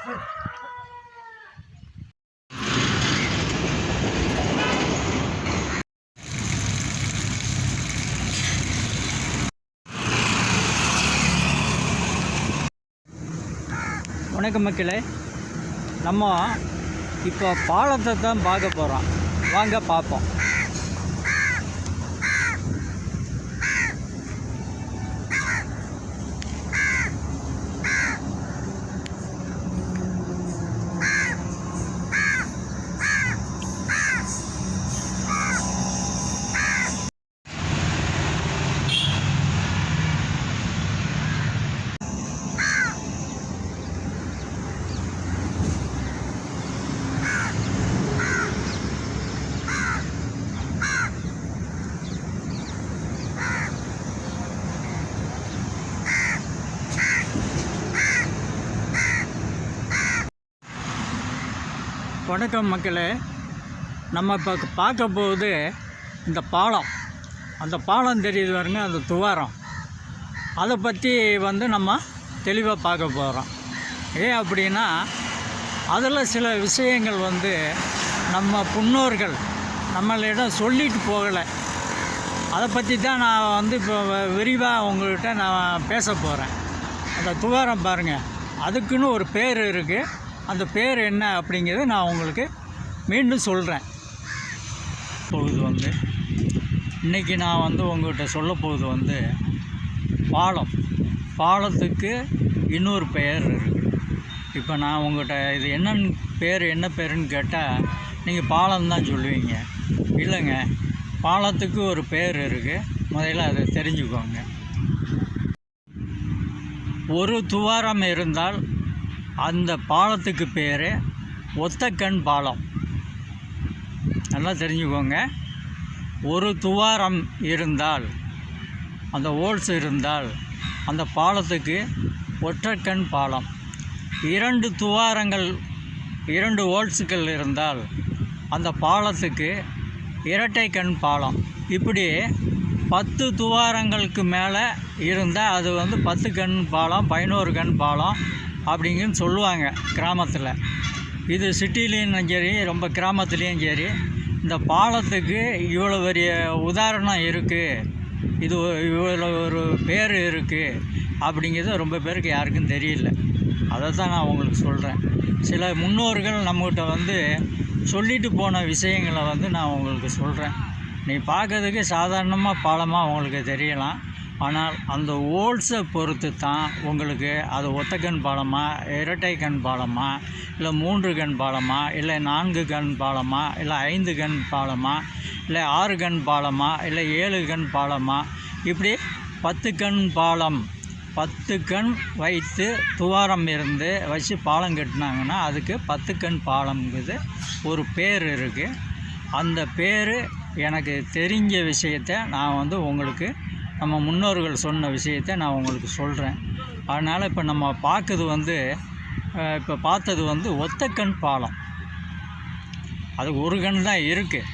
வணக்கம் மக்களே, நம்ம இப்போ பாலத்தை தான் பார்க்க போகிறோம். வாங்க பார்ப்போம். வணக்கம் மக்களே, நம்ம இப்போ பார்க்க போகுது இந்த பாலம். அந்த பாலம் தெரியுது பாருங்க, அந்த துவாரம். அதை பற்றி நம்ம தெளிவாக பார்க்க போகிறோம். ஏன் அப்படின்னா, அதில் சில விஷயங்கள் நம்ம முன்னோர்கள் நம்மளிடம் சொல்லிட்டு போகலை. அதை பற்றி தான் நான் இப்போ விரிவாக உங்கள்கிட்ட நான் பேச போகிறேன். அந்த துவாரம் பாருங்கள், அதுக்குன்னு ஒரு பேர் இருக்குது. அந்த பேர் என்ன அப்படிங்கிறத நான் உங்களுக்கு மீண்டும் சொல்கிறேன். இப்பொழுது இன்றைக்கி நான் உங்கள்கிட்ட சொல்ல போகுது பாலத்துக்கு இன்னொரு பெயர் இருக்குது. இப்போ நான் உங்கள்கிட்ட இது என்ன பேருன்னு கேட்டால் நீங்கள் பாலம் தான் சொல்லுவீங்க. இல்லைங்க, பாலத்துக்கு ஒரு பேர் இருக்குது. முதல்ல அதை தெரிஞ்சுக்கோங்க. ஒரு துவாரம் இருந்தால் அந்த பாலத்துக்கு பேர் ஒத்தக்கண் பாலம். நல்லா தெரிஞ்சுக்கோங்க. ஒரு துவாரம் இருந்தால், அந்த ஹோல்ஸ் இருந்தால் அந்த பாலத்துக்கு ஒற்றைக்கண் பாலம். 2 துவாரங்கள், 2 ஹோல்ஸுகள் இருந்தால் அந்த பாலத்துக்கு இரட்டைக்கண் பாலம். இப்படி 10 துவாரங்களுக்கு மேலே இருந்தால் அது 10 கண் பாலம், 11 கண் பாலம் அப்படிங்கன்னு சொல்லுவாங்க கிராமத்தில். இது சிட்டிலேயும் சரி, ரொம்ப கிராமத்துலேயும் சரி, இந்த பாலத்துக்கு இவ்வளோ பெரிய உதாரணம் இருக்குது, இது இவ்வளோ ஒரு பேர் இருக்குது அப்படிங்கிறது ரொம்ப பேருக்கு யாருக்கும் தெரியல. அதை தான் நான் உங்களுக்கு சொல்கிறேன். சில முன்னோர்கள் நம்மகிட்ட சொல்லிட்டு போன விஷயங்களை நான் உங்களுக்கு சொல்கிறேன். நீ பார்க்கறதுக்கு சாதாரணமாக பாலமாக உங்களுக்கு தெரியலாம். ஆனால் அந்த ஹோல்ஸை பொறுத்து தான் உங்களுக்கு அது ஒத்தக்கண் பாலமா, இரட்டை கண் பாலமா, இல்லை 3 கண் பாலமா, இல்லை 4 கண் பாலமா, இல்லை 5 கண் பாலமா, இல்லை 6 கண் பாலமா, இல்லை 7 கண் பாலமா, இப்படி 10 கண் பாலம், 10 கண் வைத்து துவாரம் வச்சு பாலம் கட்டினாங்கன்னா அதுக்கு 10 கண் பாலம்ங்கிறது ஒரு பேர் இருக்குது. அந்த பேர் எனக்கு தெரிஞ்ச விஷயத்தை நான் உங்களுக்கு நம்ம முன்னோர்கள் சொன்ன விஷயத்தை நான் உங்களுக்கு சொல்கிறேன். அதனால் இப்போ நம்ம இப்போ பார்த்தது ஒத்தக்கண் பாலம். அது ஒரு கண் தான் இருக்குது.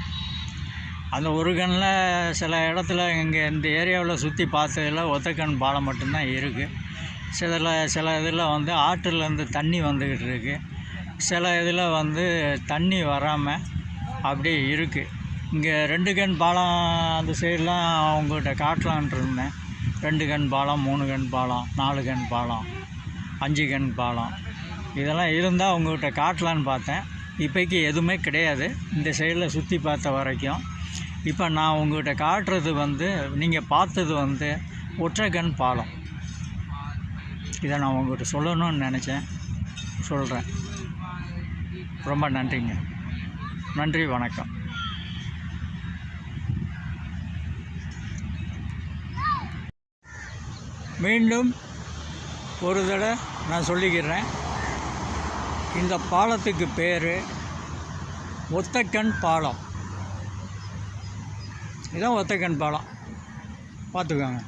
அந்த ஒரு கண்ணில் சில இடத்துல இங்கே இந்த ஏரியாவில் சுற்றி பார்த்ததில் ஒத்தக்கண் பாலம் மட்டும்தான் இருக்குது. சில இதில் ஆற்றுலேருந்து தண்ணி வந்துக்கிட்டு இருக்குது. சில இதில் தண்ணி வராமல் அப்படியே இருக்குது. இங்கே 2 கண் பாலம் அந்த சைடெலாம் அவங்ககிட்ட காட்டலான்ட்டு இருந்தேன். 2 கண் பாலம், 3 கண் பாலம், 4 கண் பாலம், 5 கண் பாலம், இதெல்லாம் இருந்தால் உங்கள்கிட்ட காட்டலான்னு பார்த்தேன். இப்போக்கி எதுவுமே கிடையாது இந்த சைடில் சுற்றி பார்த்த வரைக்கும். இப்போ நான் உங்கள்கிட்ட காட்டுறது நீங்கள் பார்த்தது ஒற்றைக்கண் பாலம். இதை நான் உங்கள்கிட்ட சொல்லணும்னு நினச்சேன், சொல்கிறேன். ரொம்ப நன்றிங்க. நன்றி, வணக்கம். மீண்டும் ஒரு தடவை நான் சொல்லிக்கிறேன். இந்த பாலத்துக்கு பேர் ஒத்தக்கண் பாலம். இதான் ஒத்தக்கண் பாலம், பார்த்துக்கோங்க.